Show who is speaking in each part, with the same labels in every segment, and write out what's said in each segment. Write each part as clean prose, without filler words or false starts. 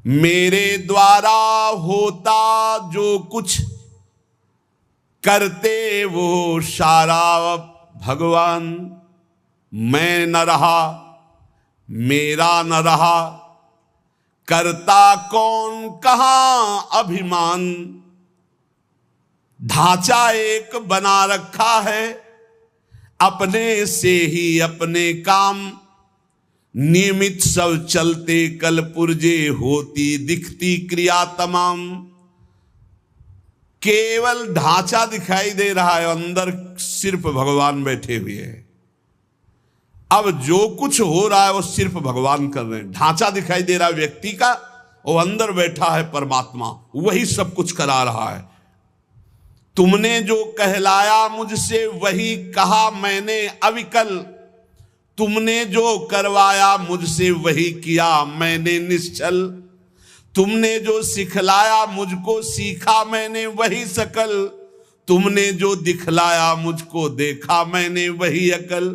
Speaker 1: मेरे द्वारा होता जो कुछ करते वो सारा भगवान। मैं न रहा, मेरा न रहा, करता कौन कहां अभिमान। ढांचा एक बना रखा है, अपने से ही अपने काम। नियमित सब चलते कल पुर्जे, होती दिखती क्रिया तमाम। केवल ढांचा दिखाई दे रहा है, अंदर सिर्फ भगवान बैठे हुए हैं। अब जो कुछ हो रहा है वो सिर्फ भगवान कर रहे हैं। ढांचा दिखाई दे रहा है व्यक्ति का, वो अंदर बैठा है परमात्मा, वही सब कुछ करा रहा है। तुमने जो कहलाया मुझसे वही कहा मैंने अविकल। तुमने जो करवाया मुझसे वही किया मैंने निश्चल। तुमने जो सिखलाया मुझको सीखा मैंने वही सकल। तुमने जो दिखलाया मुझको देखा मैंने वही अकल।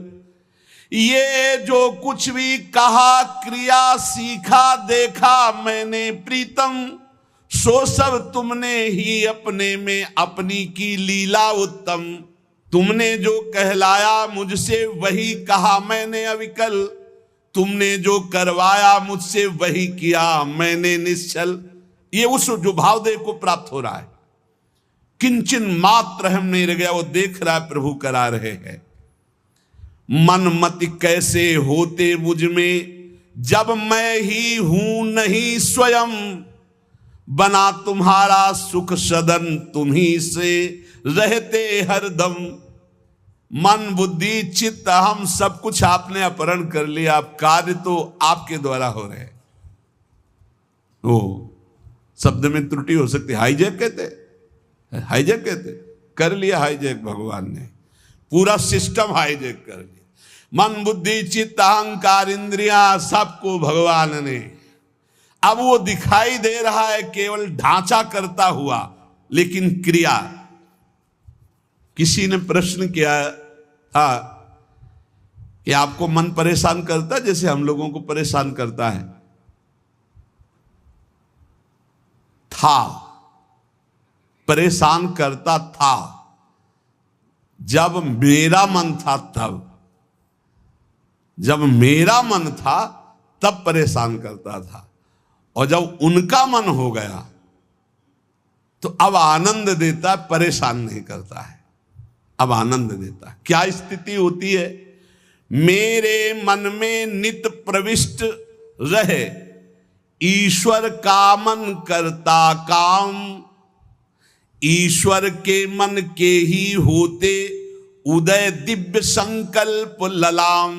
Speaker 1: ये जो कुछ भी कहा क्रिया सीखा देखा मैंने प्रीतम। सो सब तुमने ही अपने में अपनी की लीला उत्तम। तुमने जो कहलाया मुझसे वही कहा मैंने अविकल। तुमने जो करवाया मुझसे वही किया मैंने निश्चल। ये उस जो भावदेव को प्राप्त हो रहा है, किंचन मात्र हम नहीं रह गया, वो देख रहा है प्रभु करा रहे हैं। मन मति कैसे होते मुझ में, जब मैं ही हूं नहीं स्वयं। बना तुम्हारा सुख सदन, तुम्ही से रहते हरदम। मन बुद्धि चित्त हम सब कुछ आपने अपहरण कर लिया, अब कार्य तो आपके द्वारा हो रहे हैं। ओ शब्द में त्रुटि हो सकती, हाईजैक कहते, हाईजैक कहते, कर लिया हाईजैक भगवान ने, पूरा सिस्टम हाईजैक कर लिया। मन बुद्धि चित्त अहंकार इंद्रियां सबको भगवान ने, अब वो दिखाई दे रहा है केवल ढांचा करता हुआ, लेकिन क्रिया। किसी ने प्रश्न किया था कि आपको मन परेशान करता है जैसे हम लोगों को परेशान करता है? था, परेशान करता था जब मेरा मन था तब। जब मेरा मन था तब परेशान करता था, और जब उनका मन हो गया तो अब आनंद देता है, परेशान नहीं करता है, अब आनंद देता है। क्या स्थिति होती है? मेरे मन में नित प्रविष्ट रहे, ईश्वर का मन करता काम। ईश्वर के मन के ही होते उदय दिव्य संकल्प ललाम।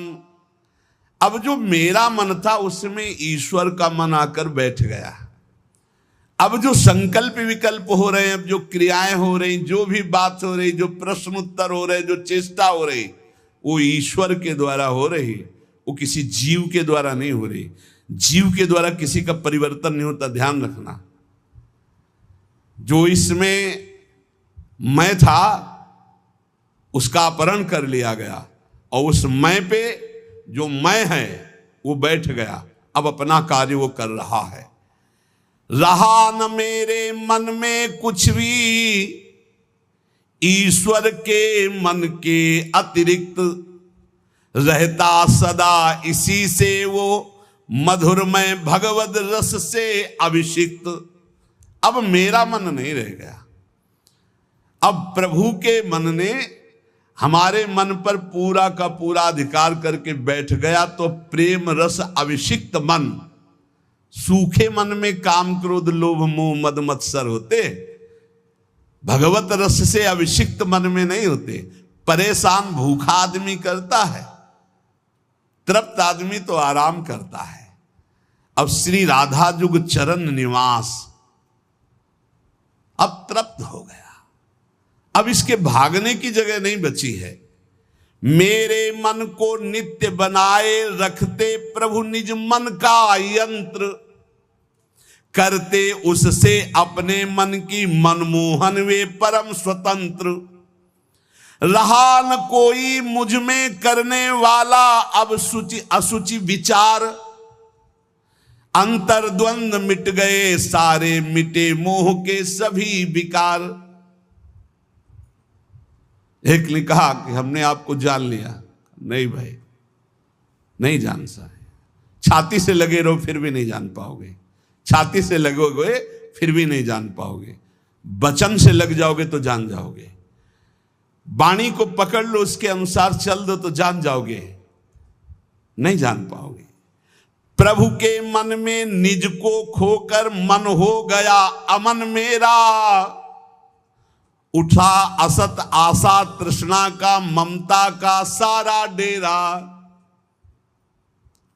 Speaker 1: अब जो मेरा मन था उसमें ईश्वर का मन आकर बैठ गया। अब जो संकल्प विकल्प हो रहे हैं, अब जो क्रियाएं हो रही, जो भी बात हो रही, जो प्रश्न उत्तर हो रहे, जो चेष्टा हो रही, वो ईश्वर के द्वारा हो रही, वो किसी जीव के द्वारा नहीं हो रही। जीव के द्वारा किसी का परिवर्तन नहीं होता, ध्यान रखना। जो इसमें मैं था उसका अपहरण कर लिया गया, और उस मैं पे जो मैं है वो बैठ गया, अब अपना कार्य वो कर रहा है। रहा न मेरे मन में कुछ भी, ईश्वर के मन के अतिरिक्त। रहता सदा इसी से वो, मधुरमय भगवद रस से अभिषिक्त। अब मेरा मन नहीं रह गया, अब प्रभु के मन ने हमारे मन पर पूरा का पूरा अधिकार करके बैठ गया। तो प्रेम रस अभिषिक्त मन, सूखे मन में काम क्रोध लोभ मोह मद मत्सर होते, भगवत रस से अभिषिक्त मन में नहीं होते। परेशान भूखा आदमी करता है, तृप्त आदमी तो आराम करता है। अब श्री राधा जुग चरण निवास, अब तृप्त हो गया, अब इसके भागने की जगह नहीं बची है। मेरे मन को नित्य बनाए रखते प्रभु निज मन का यंत्र। करते उससे अपने मन की मनमोहन वे परम स्वतंत्र। रहा न कोई मुझ में करने वाला अब शुचि असुचि विचार। अंतर्द्वंद मिट गए सारे, मिटे मोह के सभी विकार। एक ने कहा कि हमने आपको जान लिया। नहीं भाई, नहीं जान सा है। छाती से लगे रहो फिर भी नहीं जान पाओगे, छाती से लगोगे फिर भी नहीं जान पाओगे, वचन से लग जाओगे तो जान जाओगे, वाणी को पकड़ लो उसके अनुसार चल दो तो जान जाओगे, नहीं जान पाओगे। प्रभु के मन में निज को खोकर मन हो गया अमन मेरा, उठा असत आशा तृष्णा का ममता का सारा डेरा।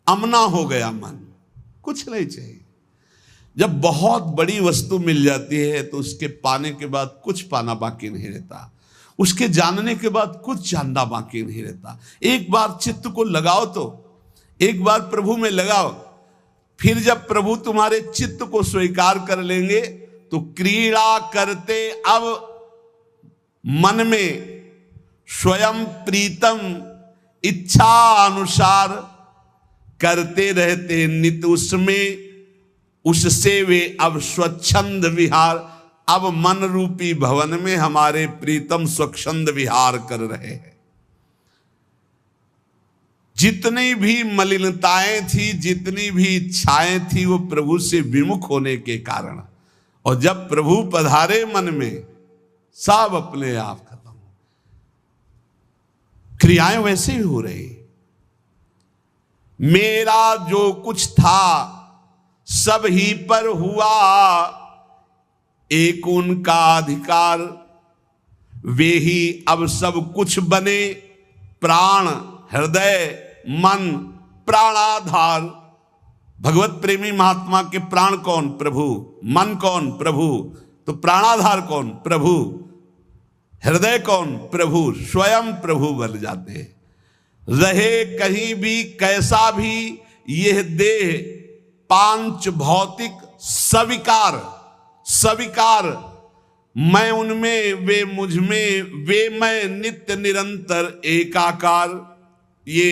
Speaker 1: अमना हो गया मन, कुछ नहीं चाहिए। जब बहुत बड़ी वस्तु मिल जाती है तो उसके पाने के बाद कुछ पाना बाकी नहीं रहता, उसके जानने के बाद कुछ जानना बाकी नहीं रहता। एक बार चित्त को लगाओ तो, एक बार प्रभु में लगाओ, फिर जब प्रभु तुम्हारे चित्त को स्वीकार कर लेंगे तो क्रीड़ा करते अब मन में स्वयं प्रीतम इच्छा अनुसार करते रहते नित उसमें, उससे वे अब स्वच्छंद विहार। अब मन रूपी भवन में हमारे प्रीतम स्वच्छंद विहार कर रहे हैं। जितनी भी मलिनताएं थी, जितनी भी इच्छाएं थी, वो प्रभु से विमुख होने के कारण, और जब प्रभु पधारे मन में सब अपने आप खत्म। क्रियाएं वैसे ही हो रही। मेरा जो कुछ था सब ही पर हुआ, एक उनका अधिकार, वे ही अब सब कुछ बने। प्राण हृदय मन प्राणाधार। भगवत प्रेमी महात्मा के प्राण कौन? प्रभु। मन कौन? प्रभु। तो प्राणाधार कौन? प्रभु। हृदय कौन? प्रभु। स्वयं प्रभु बन जाते। रहे कहीं भी कैसा भी यह देह पांच भौतिक सविकार, सविकार, मैं उनमें वे मुझ में, वे मैं नित्य निरंतर एकाकार। ये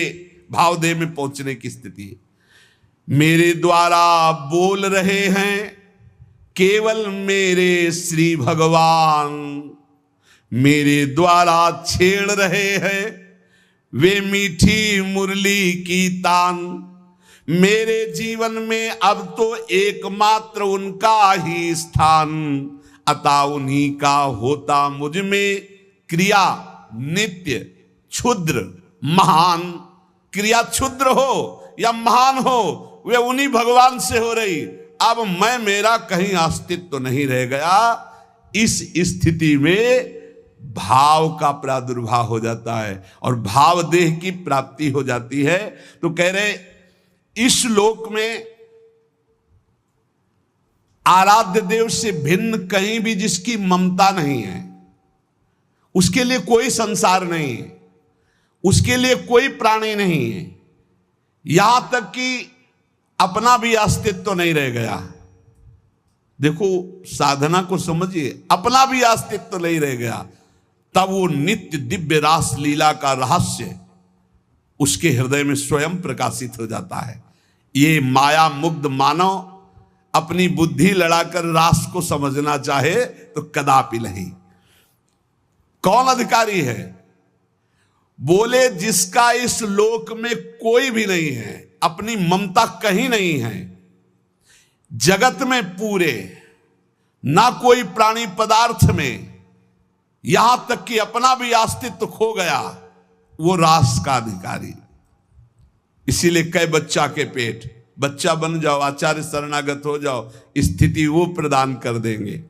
Speaker 1: भावदेह में पहुंचने की स्थिति है। मेरे द्वारा बोल रहे हैं केवल मेरे श्री भगवान, मेरे द्वारा छेड़ रहे हैं वे मीठी मुरली की तान। मेरे जीवन में अब तो एकमात्र उनका ही स्थान, अतः उन्हीं का होता मुझ में क्रिया नित्य क्षुद्र महान। क्रिया क्षुद्र हो या महान हो, वे उन्हीं भगवान से हो रही। अब मैं मेरा कहीं अस्तित्व तो नहीं रह गया। इस स्थिति में भाव का प्रादुर्भाव हो जाता है और भाव देह की प्राप्ति हो जाती है। तो कह रहे इस लोक में आराध्य देव से भिन्न कहीं भी जिसकी ममता नहीं है, उसके लिए कोई संसार नहीं है, उसके लिए कोई प्राणी नहीं है, यहां तक कि अपना भी अस्तित्व तो नहीं रह गया। देखो साधना को समझिए, अपना भी अस्तित्व तो नहीं रह गया। तब वो नित्य दिव्य रास लीला का रहस्य उसके हृदय में स्वयं प्रकाशित हो जाता है। ये माया मुग्ध मानव अपनी बुद्धि लड़ाकर रास को समझना चाहे तो कदापि नहीं। कौन अधिकारी है? बोले जिसका इस लोक में कोई भी नहीं है, अपनी ममता कहीं नहीं है, जगत में पूरे ना कोई प्राणी पदार्थ में, यहां तक कि अपना भी अस्तित्व खो गया, वो रास का अधिकारी। इसीलिए कई बच्चा के पेट, बच्चा बन जाओ, आचार्य शरणागत हो जाओ, स्थिति वो प्रदान कर देंगे।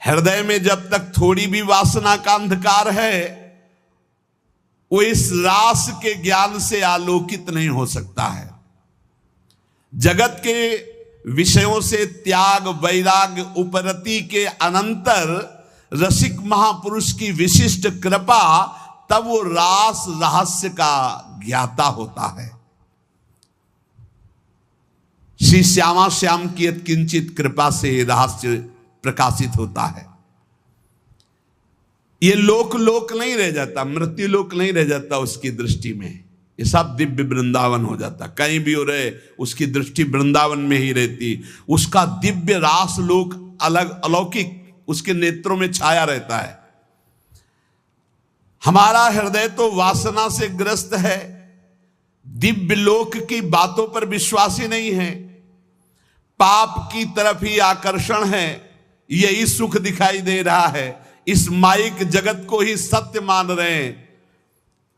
Speaker 1: हृदय में जब तक थोड़ी भी वासना का अंधकार है, वो इस रास के ज्ञान से आलोकित नहीं हो सकता है। जगत के विषयों से त्याग वैराग्य उपरति के अनंतर रसिक महापुरुष की विशिष्ट कृपा, तब वो रास रहस्य का ज्ञाता होता है। श्री श्यामा श्याम की किंचित कृपा से रहस्य प्रकाशित होता है। ये लोक लोक नहीं रह जाता, मृत्यु लोक नहीं रह जाता उसकी दृष्टि में। ये सब दिव्य वृंदावन हो जाता। कहीं भी हो रहे उसकी दृष्टि वृंदावन में ही रहती, उसका दिव्य रास लोक अलग अलौकिक उसके नेत्रों में छाया रहता है। हमारा हृदय तो वासना से ग्रस्त है, दिव्य लोक की बातों पर विश्वास ही नहीं है, पाप की तरफ ही आकर्षण है, यही सुख दिखाई दे रहा है, इस माइक जगत को ही सत्य मान रहे हैं।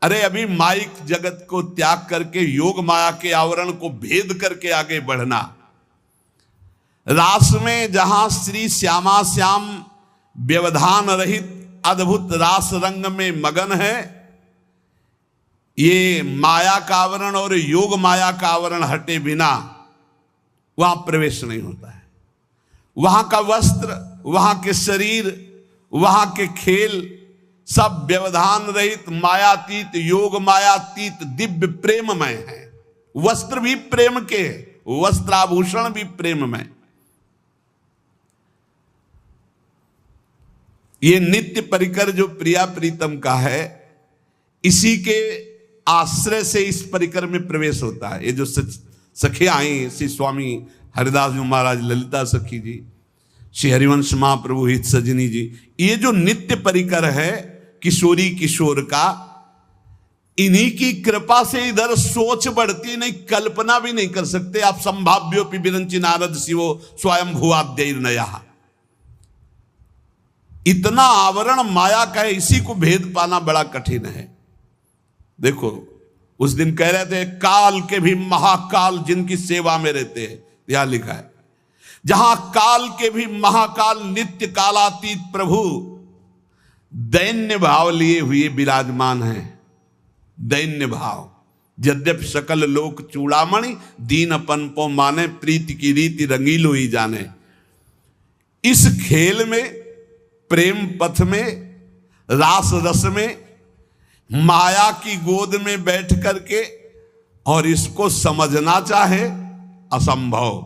Speaker 1: अरे अभी माइक जगत को त्याग करके योग माया के आवरण को भेद करके आगे बढ़ना। रास में जहां श्री श्यामा श्याम व्यवधान रहित अद्भुत रास रंग में मगन है, ये माया का आवरण और योग माया का आवरण हटे बिना वहां प्रवेश नहीं होता है। वहां का वस्त्र, वहां के शरीर, वहां के खेल सब व्यवधान रहित मायातीत योग मायातीत दिव्य प्रेममय है। वस्त्र भी प्रेम के, वस्त्राभूषण भी प्रेममय। ये नित्य परिकर जो प्रिया प्रीतम का है, इसी के आश्रय से इस परिकर में प्रवेश होता है। ये जो सखी आई, श्री स्वामी हरिदास जी महाराज, ललिता सखी जी, श्री हरिवंश महाप्रभु हित सजनी जी, ये जो नित्य परिकर है किशोरी किशोर का, इन्हीं की कृपा से इधर सोच बढ़ती नहीं, कल्पना भी नहीं कर सकते आप। संभाव्योपि विरंचि नारद शिवो स्वयं भुवाद्यैर्नया, इतना आवरण माया का है, इसी को भेद पाना बड़ा कठिन है। देखो उस दिन कह रहे थे काल के भी महाकाल जिनकी सेवा में रहते हैं, यहां लिखा है जहां काल के भी महाकाल नित्य कालातीत प्रभु दैन्य भाव लिए हुए विराजमान हैं। दैन्य भाव, यद्यप सकल लोक चूड़ामणि दीनपन पो माने, प्रीति की रीति रंगीलो ही जाने। इस खेल में, प्रेम पथ में, रास रस में, माया की गोद में बैठ करके और इसको समझना चाहे असंभव।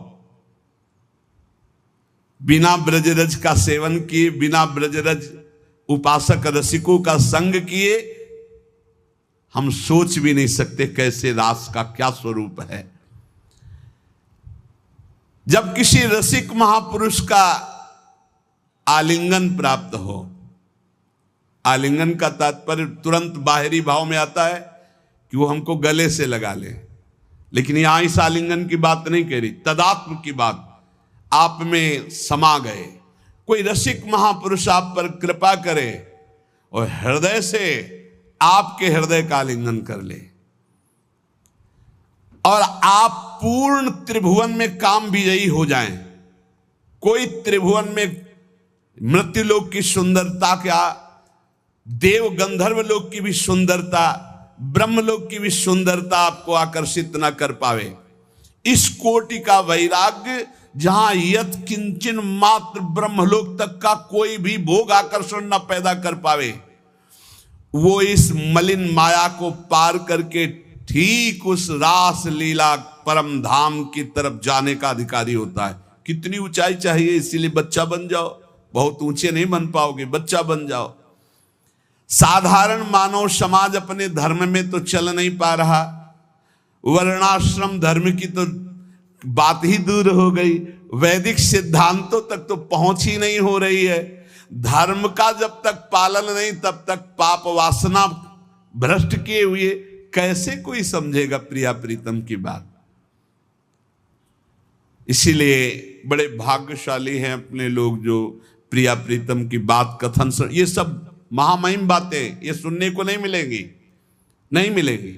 Speaker 1: बिना ब्रजरज का सेवन किए, बिना ब्रजरज उपासक रसिकों का संग किए हम सोच भी नहीं सकते कैसे रास का क्या स्वरूप है। जब किसी रसिक महापुरुष का आलिंगन प्राप्त हो, आलिंगन का तात्पर्य तुरंत बाहरी भाव में आता है कि वो हमको गले से लगा ले, लेकिन यहां इस आलिंगन की बात नहीं कह रही, तदात्म की बात। आप में समा गए, कोई रसिक महापुरुष आप पर कृपा करे और हृदय से आपके हृदय का आलिंगन कर ले, और आप पूर्ण त्रिभुवन में काम विजयी हो जाएं। कोई त्रिभुवन में मृत्युलोक की सुंदरता क्या, देव गंधर्व लोक की भी सुंदरता, ब्रह्मलोक की भी सुंदरता आपको आकर्षित न कर पावे। इस कोटि का वैराग्य जहां यत किंचन मात्र ब्रह्मलोक तक का कोई भी भोग आकर्षण न पैदा कर पावे, वो इस मलिन माया को पार करके ठीक उस रास लीला परम धाम की तरफ जाने का अधिकारी होता है। कितनी ऊंचाई चाहिए, इसीलिए बच्चा बन जाओ। बहुत ऊंचे नहीं बन पाओगे, बच्चा बन जाओ। साधारण मानव समाज अपने धर्म में तो चल नहीं पा रहा, वर्णाश्रम धर्म की तो बात ही दूर हो गई, वैदिक सिद्धांतों तक तो पहुंच ही नहीं हो रही है। धर्म का जब तक पालन नहीं, तब तक पाप वासना भ्रष्ट किए हुए कैसे कोई समझेगा प्रिया प्रीतम की बात। इसीलिए बड़े भाग्यशाली हैं अपने लोग जो प्रिया प्रीतम की बात कथन सुन। ये सब महामहिम बातें ये सुनने को नहीं मिलेंगी, नहीं मिलेगी।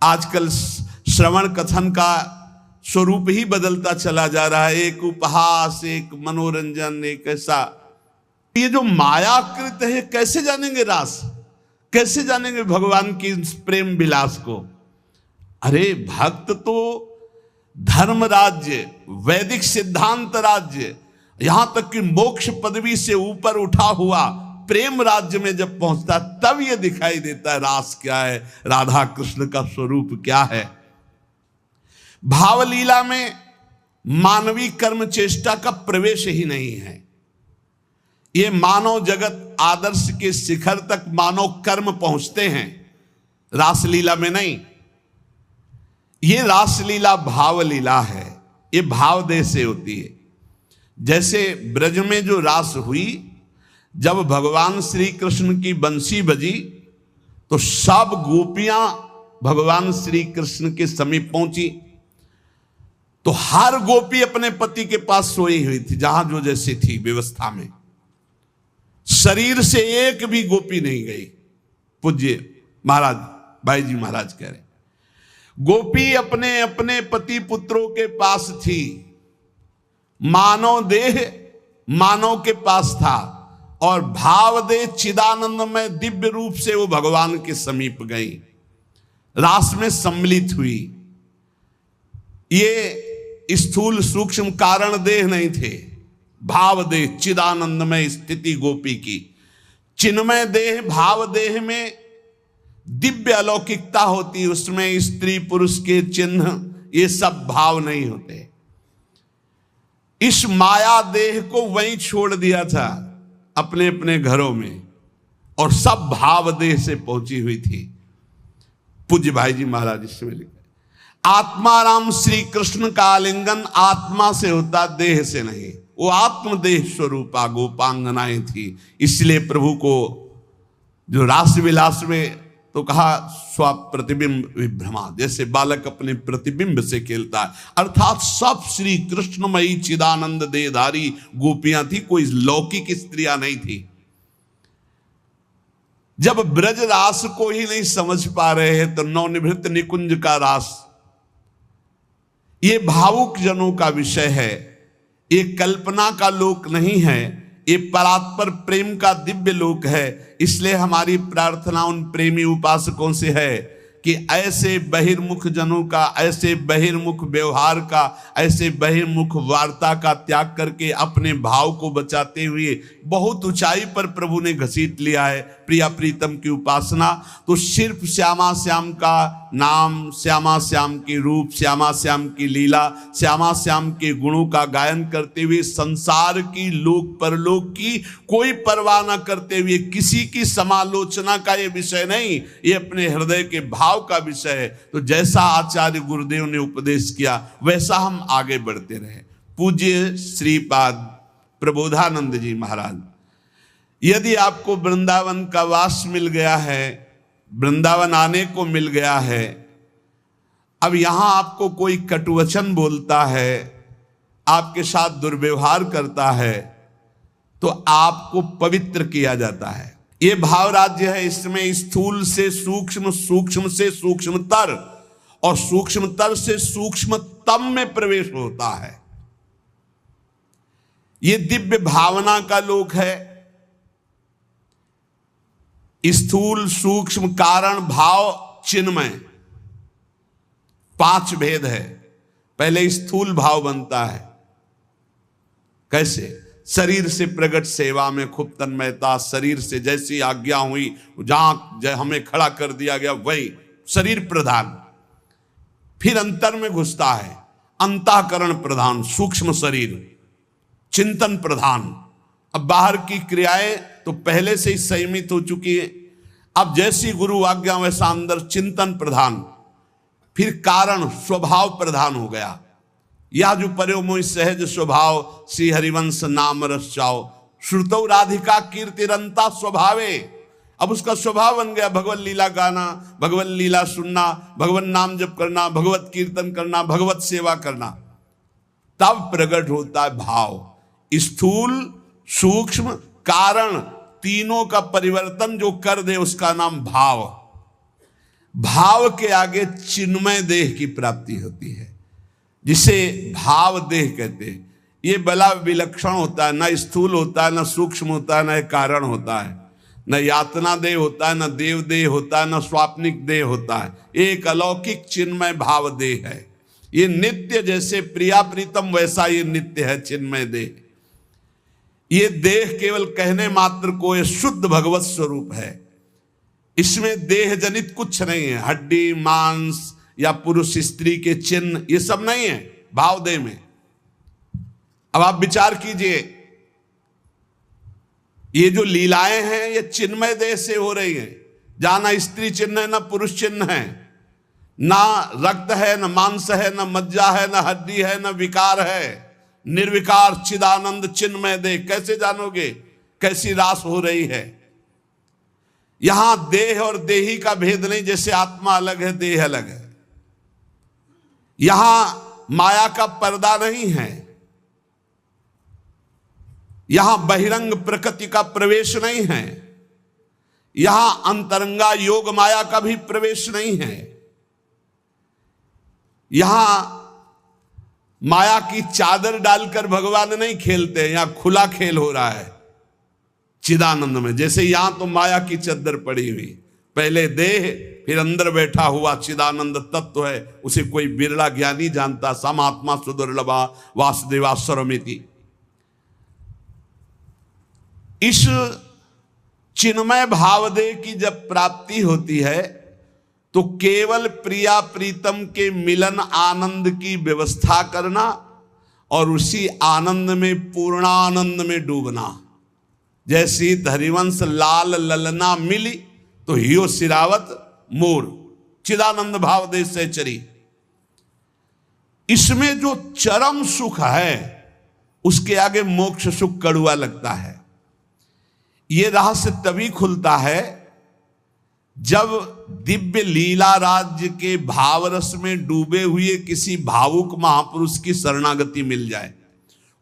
Speaker 1: आजकल श्रवण कथन का स्वरूप ही बदलता चला जा रहा है, एक उपहास, एक मनोरंजन, एक ऐसा। ये जो मायाकृत है, कैसे जानेंगे रास, कैसे जानेंगे भगवान की प्रेम विलास को। अरे भक्त तो धर्म राज्य, वैदिक सिद्धांत राज्य, यहां तक कि मोक्ष पदवी से ऊपर उठा हुआ प्रेम राज्य में जब पहुंचता, तब यह दिखाई देता है रास क्या है, राधा कृष्ण का स्वरूप क्या है। भावलीला में मानवीय कर्म चेष्टा का प्रवेश ही नहीं है। ये मानव जगत आदर्श के शिखर तक मानव कर्म पहुंचते हैं, रासलीला में नहीं। ये रासलीला भाव लीला है, ये भाव देह से होती है। जैसे ब्रज में जो रास हुई, जब भगवान श्री कृष्ण की बंसी बजी तो सब गोपियां भगवान श्री कृष्ण के समीप पहुंची। तो हर गोपी अपने पति के पास सोई हुई थी, जहां जो जैसी थी व्यवस्था में। शरीर से एक भी गोपी नहीं गई। पूज्य महाराज भाई जी महाराज कह रहे, गोपी अपने अपने पति पुत्रों के पास थी। मानव देह मानव के पास था और भाव देह चिदानंद में दिव्य रूप से वो भगवान के समीप गई, रास में सम्मिलित हुई। ये स्थूल सूक्ष्म कारण देह नहीं थे, भाव देह चिदानंद में स्थिति गोपी की। चिन्मय देह भाव देह में दिव्य अलौकिकता होती, उसमें स्त्री पुरुष के चिन्ह ये सब भाव नहीं होते। इस माया देह को वहीं छोड़ दिया था अपने अपने घरों में, और सब भाव देह से पहुंची हुई थी। पूज्य भाई जी महाराज इसमें लिखे, आत्माराम श्री कृष्ण का आलिंगन आत्मा से होता, देह से नहीं। वो आत्मदेह स्वरूपा गोपांगनाएं थी। इसलिए प्रभु को जो रास विलास में तो कहा स्वप्रतिबिंब विभ्रमा, जैसे बालक अपने प्रतिबिंब से खेलता है। अर्थात सब श्री कृष्णमयी चिदानंद देहधारी गोपियां थी, कोई लौकिक स्त्रियां नहीं थी। जब ब्रज रास को ही नहीं समझ पा रहे हैं तो नवनिभृत निकुंज का रास ये भावुक जनों का विषय है, ये कल्पना का लोक नहीं है, ये परात्पर प्रेम का दिव्य लोक है। इसलिए हमारी प्रार्थना उन प्रेमी उपासकों से है कि ऐसे बहिर्मुख जनों का, ऐसे बहिर्मुख व्यवहार का, ऐसे बहिर्मुख वार्ता का त्याग करके अपने भाव को बचाते हुए बहुत ऊंचाई पर प्रभु ने घसीट लिया है प्रिया प्रीतम की उपासना। तो सिर्फ श्यामा श्याम का नाम, श्यामा श्याम के रूप, श्यामा श्याम की लीला, श्यामा श्याम के गुणों का गायन करते हुए संसार की लोक परलोक की कोई परवाह न करते हुए, किसी की समालोचना का ये विषय नहीं, ये अपने हृदय के भाव का विषय है। तो जैसा आचार्य गुरुदेव ने उपदेश किया वैसा हम आगे बढ़ते रहे। पूज्य श्रीपाद प्रबोधानंद जी महाराज, यदि आपको वृंदावन का वास मिल गया है, वृंदावन आने को मिल गया है, अब यहां आपको कोई कटुवचन बोलता है, आपके साथ दुर्व्यवहार करता है, तो आपको पवित्र किया जाता है। ये भाव राज्य है, इसमें स्थूल से सूक्ष्म, सूक्ष्म से सूक्ष्मतर और सूक्ष्मतर से सूक्ष्मतम में प्रवेश होता है। ये दिव्य भावना का लोक है। स्थूल सूक्ष्म कारण भाव चिन्मय, 5 भेद है। पहले स्थूल भाव बनता है, कैसे? शरीर से प्रकट सेवा में खूब तन्मयता, शरीर से जैसी आज्ञा हुई जहां हमें खड़ा कर दिया गया वही शरीर प्रधान। फिर अंतर में घुसता है, अंतःकरण प्रधान, सूक्ष्म शरीर, चिंतन प्रधान। अब बाहर की क्रियाएं तो पहले से ही संयमित हो चुकी है, अब जैसी गुरु आज्ञा वैसा अंदर चिंतन प्रधान। फिर कारण स्वभाव प्रधान हो गया, या जो पर्यो मोहि सहज स्वभाव, श्री हरिवंश नाम रस चाओ, श्रुतौ राधिका कीर्तिरंता स्वभावे। अब उसका स्वभाव बन गया भगवत लीला गाना, भगवत लीला सुनना, भगवत नाम जप करना, भगवत कीर्तन करना, भगवत सेवा करना। तब प्रकट होता है भाव। स्थूल सूक्ष्म कारण तीनों का परिवर्तन जो कर दे उसका नाम भाव। भाव के आगे चिन्मय देह की प्राप्ति होती है, जिसे भाव देह कहते हैं। ये बड़ा विलक्षण होता है, न स्थूल होता है, न सूक्ष्म होता है, न कारण होता है, न यातना देह होता है, न देव देह होता है, न स्वाप्निक देह होता है। एक अलौकिक चिन्मय भाव देह है। ये नित्य, जैसे प्रिया प्रीतम वैसा ये नित्य है चिन्मय देह। ये देह केवल कहने मात्र को ये शुद्ध भगवत स्वरूप है। इसमें देह जनित कुछ नहीं है, हड्डी मांस या पुरुष स्त्री के चिन्ह ये सब नहीं है भाव देह में। अब आप विचार कीजिए, ये जो लीलाएं हैं ये चिन्मय देह से हो रही हैं, जहां ना स्त्री चिन्ह है ना पुरुष चिन्ह है। ना रक्त है, न मांस है, न मज्जा है, न हड्डी है, न विकार है। निर्विकार चिदानंद चिन्मय देह। कैसे जानोगे? कैसी रास हो रही है? यहां देह और देही का भेद नहीं, जैसे आत्मा अलग है, देह अलग है। यहां माया का पर्दा नहीं है, यहां बहिरंग प्रकृति का प्रवेश नहीं है, यहां अंतरंगा योग माया का भी प्रवेश नहीं है। यहां माया की चादर डालकर भगवान नहीं खेलते, यहां खुला खेल हो रहा है चिदानंद में। जैसे यहां तो माया की चादर पड़ी हुई, पहले देह फिर अंदर बैठा हुआ चिदानंद तत्व है, उसे कोई बिरला ज्ञानी जानता। समात्मा सुदुर्लभा वासुदेवा सर्वमिति। इस चिन्मय भावदेह की जब प्राप्ति होती है तो केवल प्रिया प्रीतम के मिलन आनंद की व्यवस्था करना और उसी आनंद में पूर्णानंद में डूबना। जैसी हरिवंश लाल ललना मिली तो हियो सिरावत मोर, चिदानंद भावदेह से चरी। इसमें जो चरम सुख है उसके आगे मोक्ष सुख कड़ुआ लगता है। यह रहस्य तभी खुलता है जब दिव्य लीला राज्य के भावरस में डूबे हुए किसी भावुक महापुरुष की शरणागति मिल जाए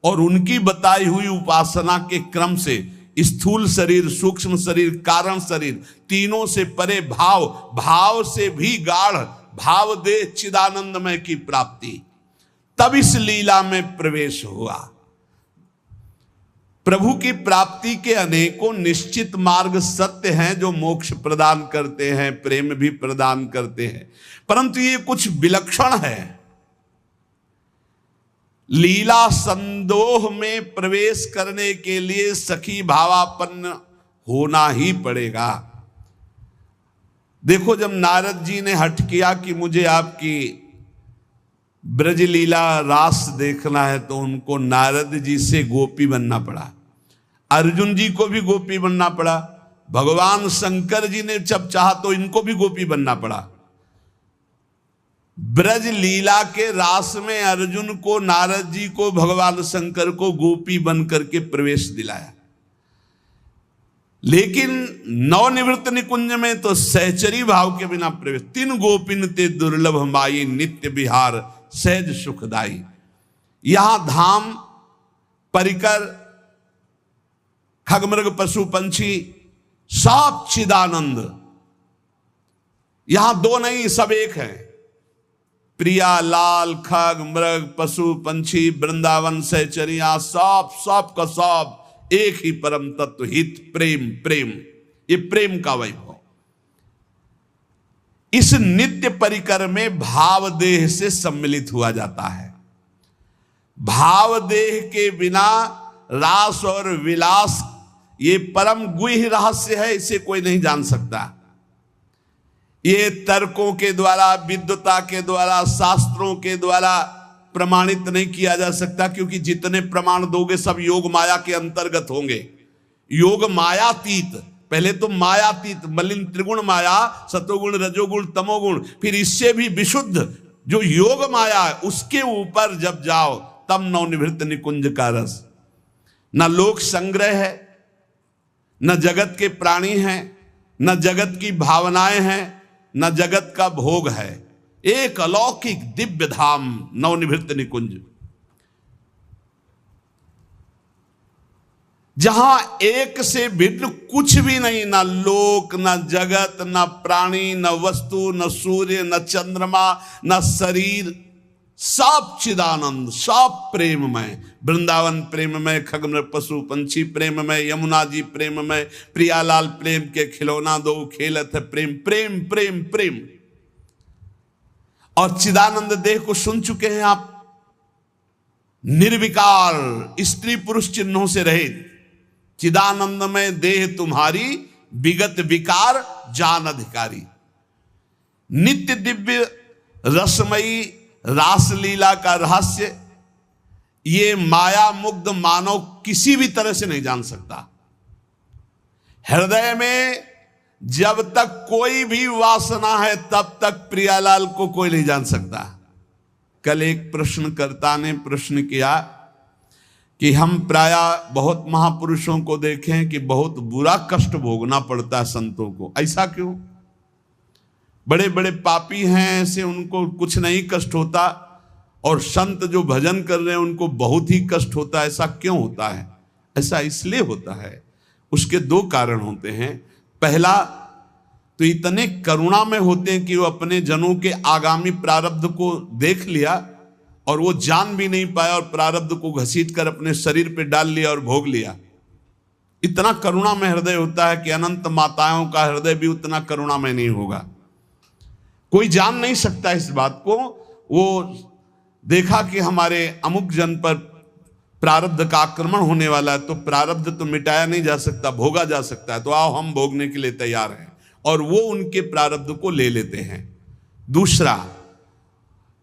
Speaker 1: और उनकी बताई हुई उपासना के क्रम से स्थूल शरीर, सूक्ष्म शरीर, कारण शरीर, तीनों से परे भाव, भाव से भी गाढ़ भाव दे चिदानंदमय की प्राप्ति, तब इस लीला में प्रवेश हुआ। प्रभु की प्राप्ति के अनेकों निश्चित मार्ग सत्य हैं जो मोक्ष प्रदान करते हैं, प्रेम भी प्रदान करते हैं, परंतु ये कुछ विलक्षण है। लीला संदोह में प्रवेश करने के लिए सखी भावापन्न होना ही पड़ेगा। देखो, जब नारद जी ने हठ किया कि मुझे आपकी ब्रज लीला रास देखना है, तो उनको नारद जी से गोपी बनना पड़ा। अर्जुन जी को भी गोपी बनना पड़ा। भगवान शंकर जी ने जब चाहा तो इनको भी गोपी बनना पड़ा। ब्रज लीला के रास में अर्जुन को, नारद जी को, भगवान शंकर को गोपी बन करके प्रवेश दिलाया। लेकिन नवनिवृत्त निकुंज में तो सहचरी भाव के बिना प्रवेश। तीन गोपिन ते दुर्लभ माई, नित्य विहार सहज सुखदाई। यहां धाम, परिकर, खगमृग पशु पंछी, सब चिदानंद। यहां दो नहीं, सब एक है। प्रिया, लाल, खग, मृग, पशु पंछी, वृंदावन, सहचरिया, सब का सब एक ही परम तत्व, हित, प्रेम। प्रेम, ये प्रेम का वैभव। इस नित्य परिकर में भाव देह से सम्मिलित हुआ जाता है। भाव देह के बिना रास और विलास, ये परम गुह्य रहस्य है, इसे कोई नहीं जान सकता। ये तर्कों के द्वारा, विद्वता के द्वारा, शास्त्रों के द्वारा प्रमाणित नहीं किया जा सकता, क्योंकि जितने प्रमाण दोगे सब योग माया के अंतर्गत होंगे। योग मायातीत, पहले तो मायातीत, मलिन त्रिगुण माया, सतोगुण, रजोगुण, तमोगुण, फिर इससे भी विशुद्ध जो योग माया है, उसके ऊपर जब जाओ तब नवनिवृत्त निकुंज का रस। न लोक संग्रह है, न जगत के प्राणी हैं, न जगत की भावनाएं हैं, न जगत का भोग है। एक अलौकिक दिव्य धाम नवनिवृत्त निकुंज, जहां एक से भिन्न कुछ भी नहीं, न लोक, न जगत, न प्राणी, न वस्तु, न सूर्य, न चंद्रमा, न शरीर, सब चिदानंद, सब प्रेममय। वृंदावन प्रेममय, खगमृग पशु पंछी प्रेममय, यमुना जी प्रेममय, प्रियालाल प्रेम के खिलौना दो खेलत है प्रेम। प्रेम प्रेम प्रेम। और चिदानंद देह को सुन चुके हैं आप, निर्विकार, स्त्री पुरुष चिन्हों से रहित। चिदानंद में देह तुम्हारी, विगत विकार जान अधिकारी। नित्य दिव्य रसमयी रासलीला का रहस्य ये माया मुग्ध मानव किसी भी तरह से नहीं जान सकता। हृदय में जब तक कोई भी वासना है तब तक प्रियालाल को कोई नहीं जान सकता। कल एक प्रश्नकर्ता ने प्रश्न किया कि हम प्रायः बहुत महापुरुषों को देखें कि बहुत बुरा कष्ट भोगना पड़ता है संतों को, ऐसा क्यों? बड़े बड़े पापी हैं ऐसे उनको कुछ नहीं कष्ट होता, और संत जो भजन कर रहे हैं उनको बहुत ही कष्ट होता है, ऐसा क्यों होता है? ऐसा इसलिए होता है, उसके दो कारण होते हैं। पहला तो इतने करुणा में होते हैं कि वो अपने जनों के आगामी प्रारब्ध को देख लिया और वो जान भी नहीं पाया और प्रारब्ध को घसीट कर अपने शरीर पे डाल लिया और भोग लिया। इतना करुणा में हृदय होता है कि अनंत माताओं का हृदय भी उतना करुणा में नहीं होगा। कोई जान नहीं सकता इस बात को। वो देखा कि हमारे अमुक जन पर प्रारब्ध का आक्रमण होने वाला है, तो प्रारब्ध तो मिटाया नहीं जा सकता, भोगा जा सकता है, तो आओ हम भोगने के लिए तैयार हैं, और वो उनके प्रारब्ध को ले लेते हैं। दूसरा,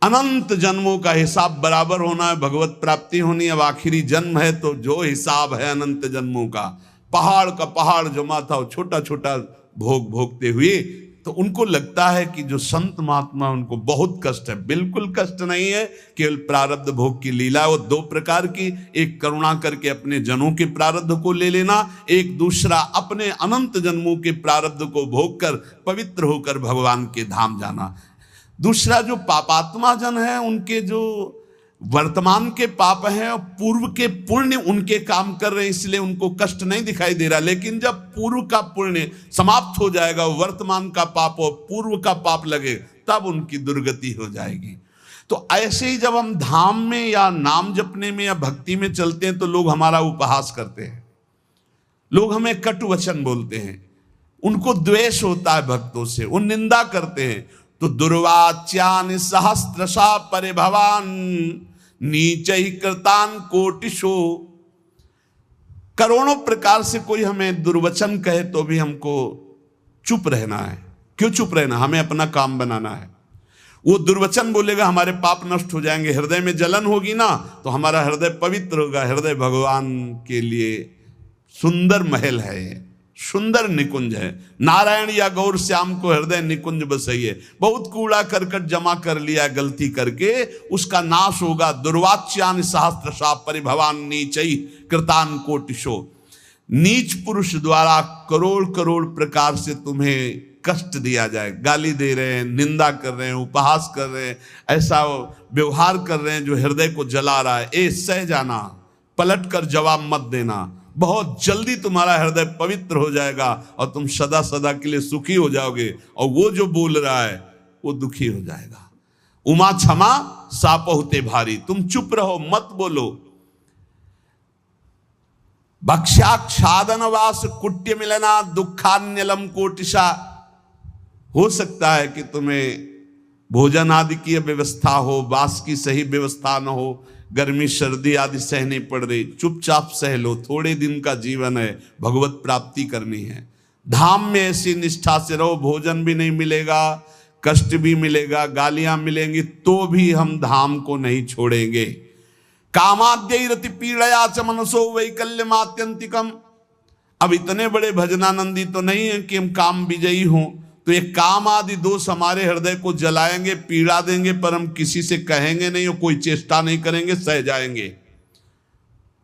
Speaker 1: अनंत जन्मों का हिसाब बराबर होना है, भगवत प्राप्ति होनी। अब आखिरी जन्म है तो जो हिसाब है अनंत जन्मों का, पहाड़ का पहाड़ जमा था, छोटा छोटा भोग भोगते हुए, तो उनको लगता है कि जो संत महात्मा उनको बहुत कष्ट है। बिल्कुल कष्ट नहीं है, केवल प्रारब्ध भोग की लीला। वो दो प्रकार की, एक करुणा करके अपने जनों के प्रारब्ध को ले लेना, एक दूसरा अपने अनंत जन्मों के प्रारब्ध को भोग कर पवित्र होकर भगवान के धाम जाना। दूसरा, जो पापात्मा जन है उनके जो वर्तमान के पाप हैं और पूर्व के पुण्य उनके काम कर रहे हैं, इसलिए उनको कष्ट नहीं दिखाई दे रहा। लेकिन जब पूर्व का पुण्य समाप्त हो जाएगा, वर्तमान का पाप और पूर्व का पाप लगे, तब उनकी दुर्गति हो जाएगी। तो ऐसे ही जब हम धाम में या नाम जपने में या भक्ति में चलते हैं तो लोग हमारा उपहास करते हैं, लोग हमें कटु वचन बोलते हैं, उनको द्वेष होता है भक्तों से, वो निंदा करते हैं। तो दुर्वाच्यान सहस्त्रशा परिभवान नीचहि कृतान कोटिशो। करोड़ों प्रकार से कोई हमें दुर्वचन कहे तो भी हमको चुप रहना है। क्यों चुप रहना? हमें अपना काम बनाना है। वो दुर्वचन बोलेगा, हमारे पाप नष्ट हो जाएंगे, हृदय में जलन होगी ना, तो हमारा हृदय पवित्र होगा। हृदय भगवान के लिए सुंदर महल है, सुंदर निकुंज है। नारायण या गौर श्याम को हृदय निकुंज बसइए। बहुत कूड़ा करकट जमा कर लिया गलती करके, उसका नाश होगा। दुर्वाच्यान सहस्त्रशा परिभवान नीचै कृतान कोटिशो। नीच पुरुष द्वारा करोड़ करोड़ प्रकार से तुम्हें कष्ट दिया जाए, गाली दे रहे हैं, निंदा कर रहे हैं, उपहास कर रहे हैं, ऐसा व्यवहार कर रहे हैं जो हृदय को जला रहा है, ए सह जाना, पलट कर जवाब मत देना। बहुत जल्दी तुम्हारा हृदय पवित्र हो जाएगा और तुम सदा सदा के लिए सुखी हो जाओगे, और वो जो बोल रहा है वो दुखी हो जाएगा। उमा क्षमा सापहुते भारी। तुम चुप रहो, मत बोलो। भक्ष्याक्षादनवास कुट्य मिलना दुखान्यलम कोटिशा। हो सकता है कि तुम्हें भोजन आदि की व्यवस्था हो, वास की सही व्यवस्था न हो, गर्मी सर्दी आदि सहनी पड़ रही, चुपचाप सह लो। थोड़े दिन का जीवन है, भगवत प्राप्ति करनी है। धाम में ऐसी निष्ठा से रहो, भोजन भी नहीं मिलेगा, कष्ट भी मिलेगा, गालियां मिलेंगी, तो भी हम धाम को नहीं छोड़ेंगे। कामाद्यैरति पीड़या च मनसो वैकल्यमात्यंतिकम। अब इतने बड़े भजनानंदी तो नहीं है कि हम काम विजयी हों, तो ये काम आदि दोष हमारे हृदय को जलाएंगे, पीड़ा देंगे, पर हम किसी से कहेंगे नहीं और कोई चेष्टा नहीं करेंगे, सह जाएंगे।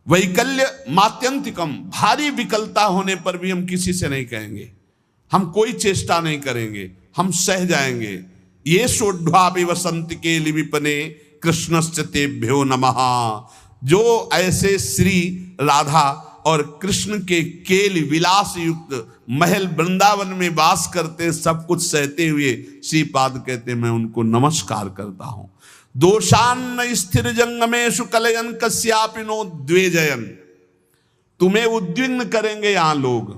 Speaker 1: वैकल्य मात्यंतिकम, भारी विकलता होने पर भी हम किसी से नहीं कहेंगे, हम कोई चेष्टा नहीं करेंगे, हम सह जाएंगे। ये सोढ़्वापि वसंत के लिविपने कृष्णश्च तेभ्यो नमः। जो ऐसे श्री राधा और कृष्ण के केल विलास युक्त महल वृंदावन में वास करते, सब कुछ सहते हुए श्रीपाद कहते मैं उनको नमस्कार करता हूं। दोषान्न स्थिर जंगमेशु कलयन कस्यापिनो द्वेजयन। तुम्हें उद्विग्न करेंगे यहां लोग,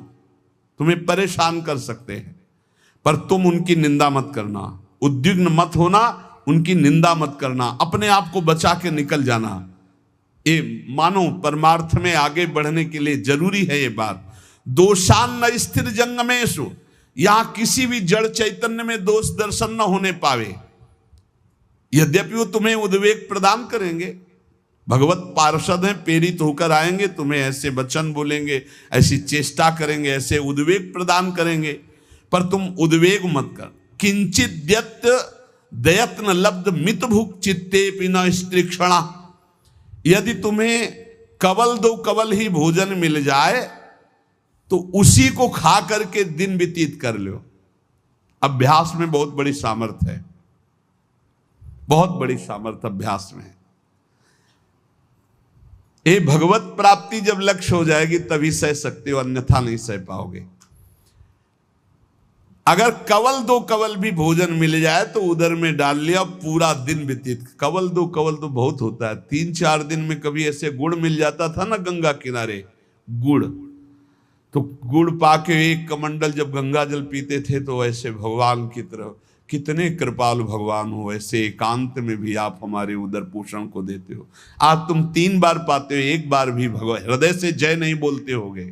Speaker 1: तुम्हें परेशान कर सकते हैं, पर तुम उनकी निंदा मत करना, उद्विग्न मत होना, उनकी निंदा मत करना, अपने आप को बचा के निकल जाना। ये मानो परमार्थ में आगे बढ़ने के लिए जरूरी है ये बात। दोषान्न स्थिर जंगमेशु, यहां किसी भी जड़ चैतन्य में दोष दर्शन न होने पावे। यद्यपि वो तुम्हें उद्वेग प्रदान करेंगे, भगवत पार्षद हैं, प्रेरित होकर आएंगे, तुम्हें ऐसे वचन बोलेंगे, ऐसी चेष्टा करेंगे, ऐसे उद्वेग प्रदान करेंगे, पर तुम उद्वेग मत कर। किंचित दयत्न लब्ध मित भुक चित्ते पिन स्त्रीक्षणा, यदि तुम्हें कवल दो कवल ही भोजन मिल जाए तो उसी को खा करके दिन व्यतीत कर लो। अभ्यास में बहुत बड़ी सामर्थ्य है, बहुत बड़ी सामर्थ्य अभ्यास में है। ये भगवत प्राप्ति जब लक्ष्य हो जाएगी तभी सह सकते हो, अन्यथा नहीं सह पाओगे। अगर कवल दो कवल भी भोजन मिल जाए तो उधर में डाल लिया, पूरा दिन व्यतीत। कवल दो कवल तो बहुत होता है, 3-4 दिन में कभी ऐसे गुड़ मिल जाता था ना गंगा किनारे, गुड़, तो गुड़ पाके एक कमंडल जब गंगा जल पीते थे तो ऐसे भगवान की तरफ, कितने कृपालु भगवान हो, ऐसे एकांत में भी आप हमारे उदर पोषण को देते हो। आज तुम 3 बार पाते हो, एक बार भी भगवान हृदय से जय नहीं बोलते होगे,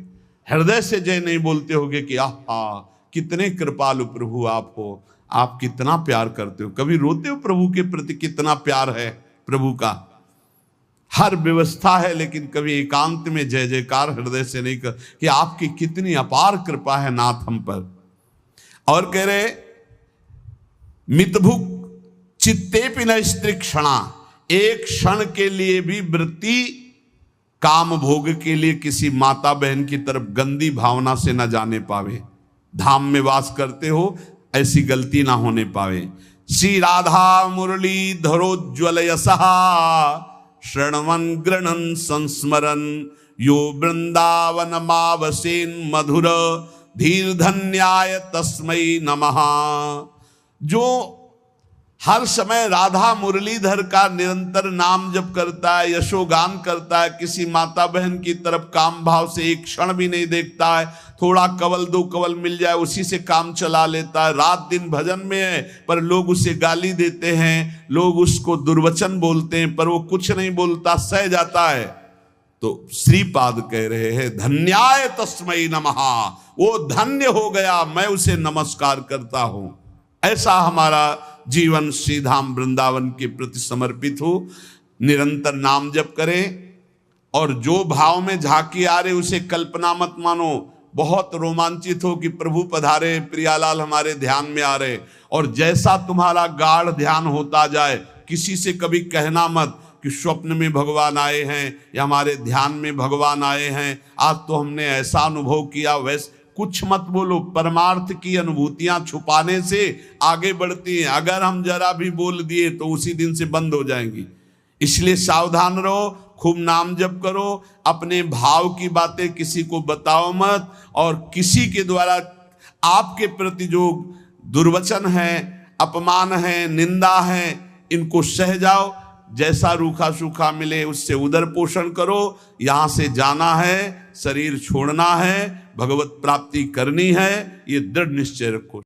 Speaker 1: हृदय से जय नहीं बोलते होगे कि आहा कितने कृपालु प्रभु आप हो, आप कितना प्यार करते हो। कभी रोते हो प्रभु के प्रति, कितना प्यार है प्रभु का, हर व्यवस्था है, लेकिन कभी एकांत में जय जयकार हृदय से नहीं कर कि आपकी कितनी अपार कृपा है नाथ हम पर। और कह रहे मितभुक चित्ते पिन स्त्रीक्षणा, एक क्षण के लिए भी वृत्ति काम भोग के लिए किसी माता बहन की तरफ गंदी भावना से न जाने पावे। धाम में वास करते हो, ऐसी गलती ना होने पावे। श्री राधा मुरली धरोज्वल यशहा श्रणवन गृणन संस्मरन यो वृंदावन मावसेन मधुर धीर धन्याय तस्मै नमः। जो हर समय राधा मुरलीधर का निरंतर नाम जप करता है, यशोगान करता है, किसी माता बहन की तरफ काम भाव से एक क्षण भी नहीं देखता है, थोड़ा कवल दो कवल मिल जाए उसी से काम चला लेता है, रात दिन भजन में है पर लोग उसे गाली देते हैं, लोग उसको दुर्वचन बोलते हैं पर वो कुछ नहीं बोलता, सह जाता है। तो श्रीपाद कह रहे हैं धन्याय तस्मै नमः, वो धन्य हो गया, मैं उसे नमस्कार करता हूं। ऐसा हमारा जीवन श्रीधाम वृंदावन के प्रति समर्पित हो, निरंतर नाम जप करें और जो भाव में झांकी आ रहे उसे कल्पना मत मानो। बहुत रोमांचित हो कि प्रभु पधारे, प्रियालाल हमारे ध्यान में आ रहे, और जैसा तुम्हारा गाढ़ ध्यान होता जाए, किसी से कभी कहना मत कि स्वप्न में भगवान आए हैं या हमारे ध्यान में भगवान आए हैं, आज तो हमने ऐसा अनुभव किया, वैसे कुछ मत बोलो। परमार्थ की अनुभूतियां छुपाने से आगे बढ़ती हैं, अगर हम जरा भी बोल दिए तो उसी दिन से बंद हो जाएंगी। इसलिए सावधान रहो, खूब नाम जप करो, अपने भाव की बातें किसी को बताओ मत, और किसी के द्वारा आपके प्रति जो दुर्वचन है, अपमान है, निंदा है, इनको सह जाओ। जैसा रूखा सूखा मिले उससे उदर पोषण करो। यहां से जाना है, शरीर छोड़ना है, भगवत प्राप्ति करनी है, ये दृढ़ निश्चय रखो।